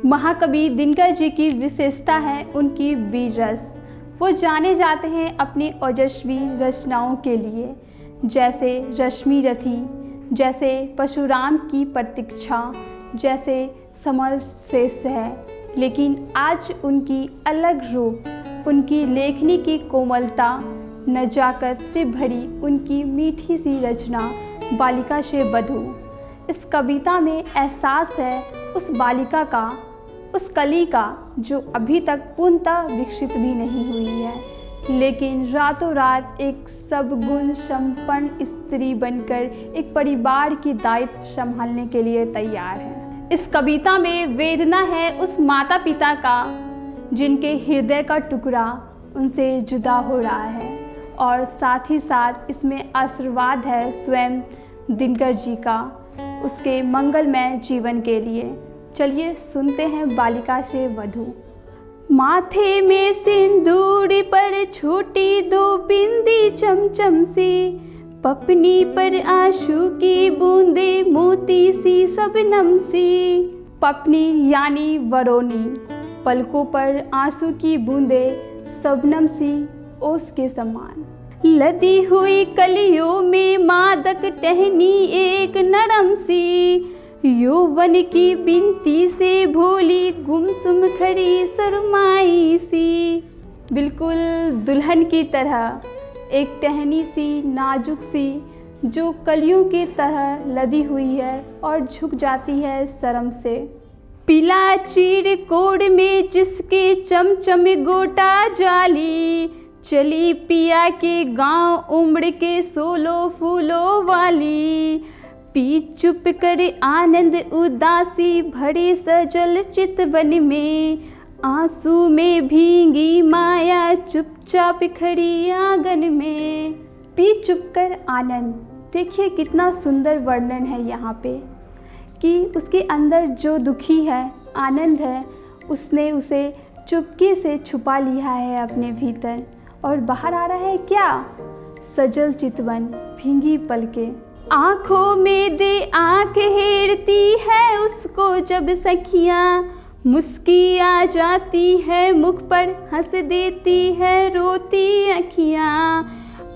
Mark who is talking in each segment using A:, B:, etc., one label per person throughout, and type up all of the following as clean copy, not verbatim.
A: महाकवि दिनकर जी की विशेषता है उनकी वीर रस। वो जाने जाते हैं अपनी ओजस्वी रचनाओं के लिए, जैसे रश्मि रथी, जैसे परशुराम की प्रतीक्षा, जैसे समर शेष है। लेकिन आज उनकी अलग रूप, उनकी लेखनी की कोमलता, नजाकत से भरी उनकी मीठी सी रचना बालिका से वधू। इस कविता में एहसास है उस बालिका का, उस कली का जो अभी तक पूर्णतः विकसित भी नहीं हुई है, लेकिन रातों रात एक सबगुण संपन्न स्त्री बनकर एक परिवार की दायित्व संभालने के लिए तैयार है। इस कविता में वेदना है उस माता पिता का जिनके हृदय का टुकड़ा उनसे जुदा हो रहा है, और साथ ही साथ इसमें आशीर्वाद है स्वयं दिनकर जी का उसके मंगलमय जीवन के लिए। चलिए सुनते हैं बालिका से वधू। माथे में सिंदूर पर छोटी दो बिंदी चमचम सी, पपनी पर आंसू की बूंदे मोती सी सबनम सी। पपनी यानी वरोनी, पलकों पर आंसू की बूंदे सबनम सी ओस के समान। लदी हुई कलियों में मादक टहनी एक नरम सी, यौवन की बिनती से भोली गुमसुम खड़ी शर्माई सी। बिल्कुल दुल्हन की तरह एक टहनी सी नाजुक सी जो कलियों की तरह लदी हुई है और झुक जाती है शर्म से। पीला चीर कोड में जिसके चमचम गोटा जाली, चली पिया के गांव उम्र के सोलो फूलों वाली। पी चुप कर आनंद उदासी भरे सजल चितवन में, आंसू में भींगी माया चुपचाप खड़ी आंगन में। पी चुप कर आनंद, देखिए कितना सुंदर वर्णन है यहाँ पे कि उसके अंदर जो दुखी है, आनंद है, उसने उसे चुपके से छुपा लिया है अपने भीतर, और बाहर आ रहा है क्या? सजल चितवन, भींगी पलके। आँखों में दे आँख हेरती है उसको जब सखियाँ, मुस्की आ जाती है मुख पर, हंस देती है रोती अखियाँ।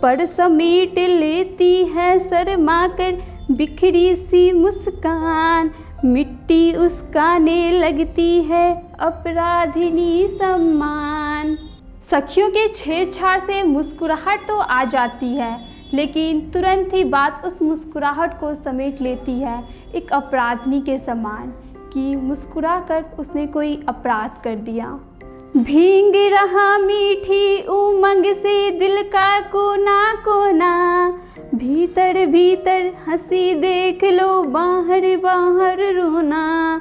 A: पर समेट लेती है शर्मा कर बिखरी सी मुस्कान, मिट्टी उसकाने लगती है अपराधिनी सम्मान। सखियों के छेड़छाड़ से मुस्कुराहट तो आ जाती है, लेकिन तुरंत ही बात उस मुस्कुराहट को समेट लेती है एक अपराधनी के समान कि मुस्कुरा कर उसने कोई अपराध कर दिया। भींग रहा मीठी उमंग से दिल का कोना कोना, भीतर भीतर हंसी देख लो बाहर बाहर रोना।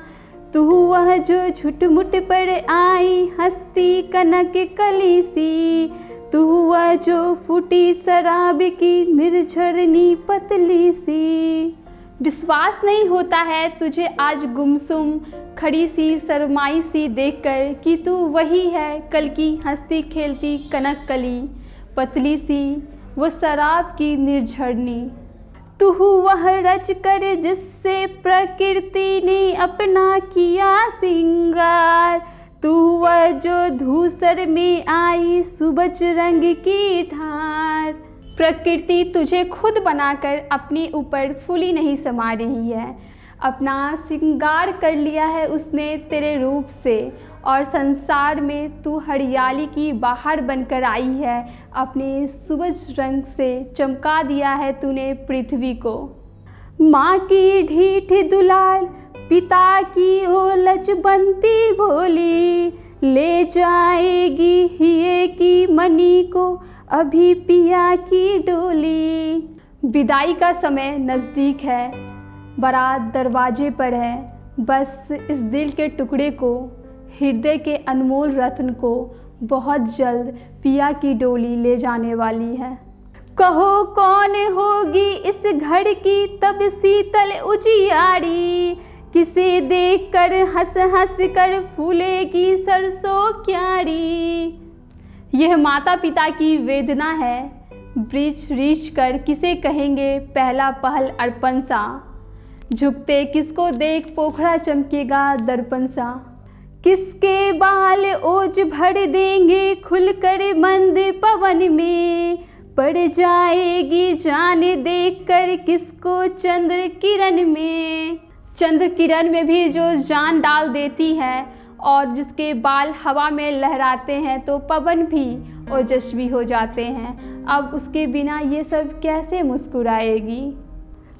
A: तू वह जो छुटमुट पर आई हंसती कनक कली सी, तू वह जो फूटी शराब की निर्झरनी पतली सी। विश्वास नहीं होता है तुझे आज गुमसुम खड़ी सी शर्माई सी देखकर कि तू वही है कल की हंसती खेलती कनक कली पतली सी, वो शराब की निर्झरनी। तू वह रच कर जिससे प्रकृति ने अपना किया सिंगार, तू वह जो धूसर में आई सुबज रंग की धार। प्रकृति तुझे खुद बनाकर अपने ऊपर फूली नहीं समा रही है, अपना श्रृंगार कर लिया है उसने तेरे रूप से, और संसार में तू हरियाली की बाहर बनकर आई है, अपने सुबज रंग से चमका दिया है तूने पृथ्वी को। माँ की ढीठ दुलार, पिता की ओलच बनती भोली, ले जाएगी हिये की मनी को अभी पिया की डोली। विदाई का समय नज़दीक है, बारात दरवाजे पर है, बस इस दिल के टुकड़े को, हृदय के अनमोल रत्न को बहुत जल्द पिया की डोली ले जाने वाली है। कहो कौन होगी इस घर की तब शीतल उजियारी, किसे देखकर हंस हंस कर फूलेगी सरसों क्यारी। यह माता पिता की वेदना है, ब्रीच रीच कर किसे कहेंगे पहला पहल अर्पण सा। झुकते किसको देख पोखरा चमकेगा दर्पण सा, किसके बाल ओज भर देंगे खुलकर मंद पवन में, पड़ जाएगी जान देखकर किसको चंद्र किरण में। चंद्र किरण में भी जो जान डाल देती है और जिसके बाल हवा में लहराते हैं तो पवन भी ओजस्वी हो जाते हैं। अब उसके बिना ये सब कैसे मुस्कुराएगी।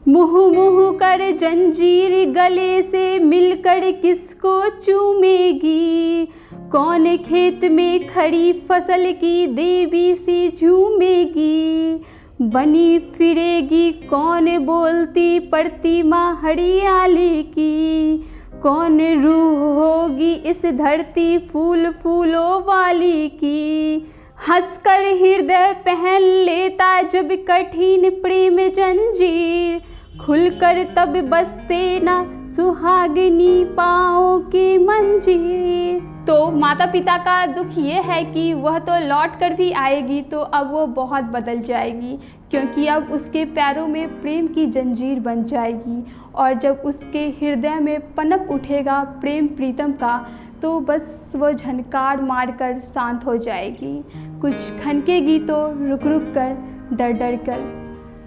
A: मुँह मुँह कर जंजीर गले से मिलकर किसको चूमेगी, कौन खेत में खड़ी फसल की देवी सी झूमेगी, बनी फिरेगी कौन बोलती प्रतिमा हरियाली की, कौन रूह होगी इस धरती फूल फूलों वाली की, हंसकर हृदय पहन लेता जब कठिन प्रेम जंजीर, खुलकर तब बसते ना सुहागिनी पाँव की मंजीर। तो माता पिता का दुख ये है कि वह तो लौट कर भी आएगी तो अब वो बहुत बदल जाएगी, क्योंकि अब उसके पैरों में प्रेम की जंजीर बन जाएगी और जब उसके हृदय में पनप उठेगा प्रेम प्रीतम का तो बस वो झनकार मारकर शांत हो जाएगी। कुछ खनकेगी तो रुक रुक कर डर डर कर।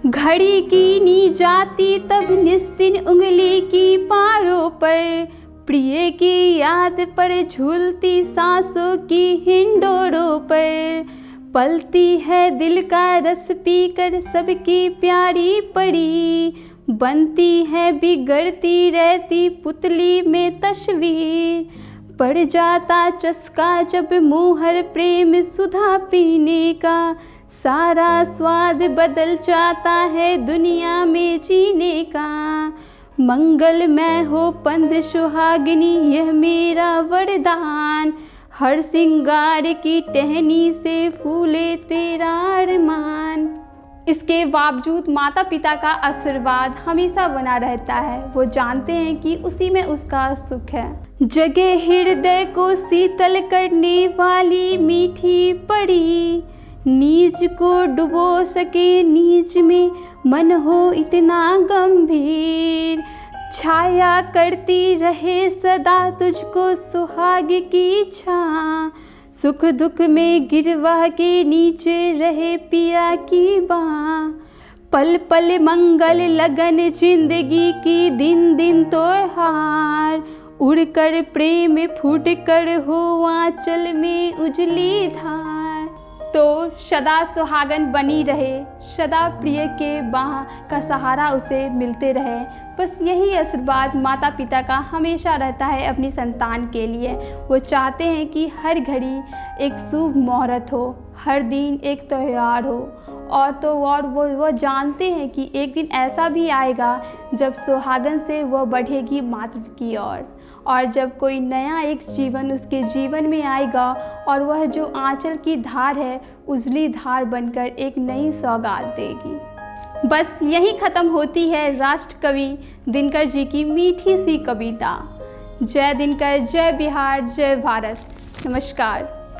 A: घड़ी की नी जाती तब निस्तिन उंगली की पारों पर, प्रिय की याद पर झूलती सांसों की हिंडोरों पर, पलती है दिल का रस पीकर सबकी प्यारी पड़ी, बनती है बिगड़ती रहती पुतली में तस्वीर, पड़ जाता चस्का जब मुहर प्रेम सुधा पीने का, सारा स्वाद बदल जाता है दुनिया में जीने का, मंगलमय हो पंथ सुहागिनी यह मेरा वरदान, हर सिंगार की टहनी से फूले तेरा अरमान। इसके बावजूद माता पिता का आशीर्वाद हमेशा बना रहता है। वो जानते हैं कि उसी में उसका सुख है। जगह हृदय को शीतल करने वाली मीठी पड़ी, नीज को डुबो सके नीज में मन हो इतना गंभीर, छाया करती रहे सदा तुझको सुहाग की छां, सुख दुख में गिरवा के नीचे रहे पिया की बाँ, पल पल मंगल लगन जिंदगी की दिन दिन त्योहार, उड़कर प्रेम फूट कर हो आंचल में उजली धार। तो सदा सुहागन बनी रहे, सदा प्रिय के बाह का सहारा उसे मिलते रहे। बस यही आशीर्वाद माता पिता का हमेशा रहता है अपनी संतान के लिए। वो चाहते हैं कि हर घड़ी एक शुभ मुहूर्त हो, हर दिन एक त्यौहार हो, और वो जानते हैं कि एक दिन ऐसा भी आएगा जब सुहागन से वो बढ़ेगी मातृ की ओर, और जब कोई नया एक जीवन उसके जीवन में आएगा और वह जो आंचल की धार है उजली धार बनकर एक नई सौगात देगी। बस यही ख़त्म होती है राष्ट्र कवि दिनकर जी की मीठी सी कविता। जय दिनकर, जय बिहार, जय भारत। नमस्कार।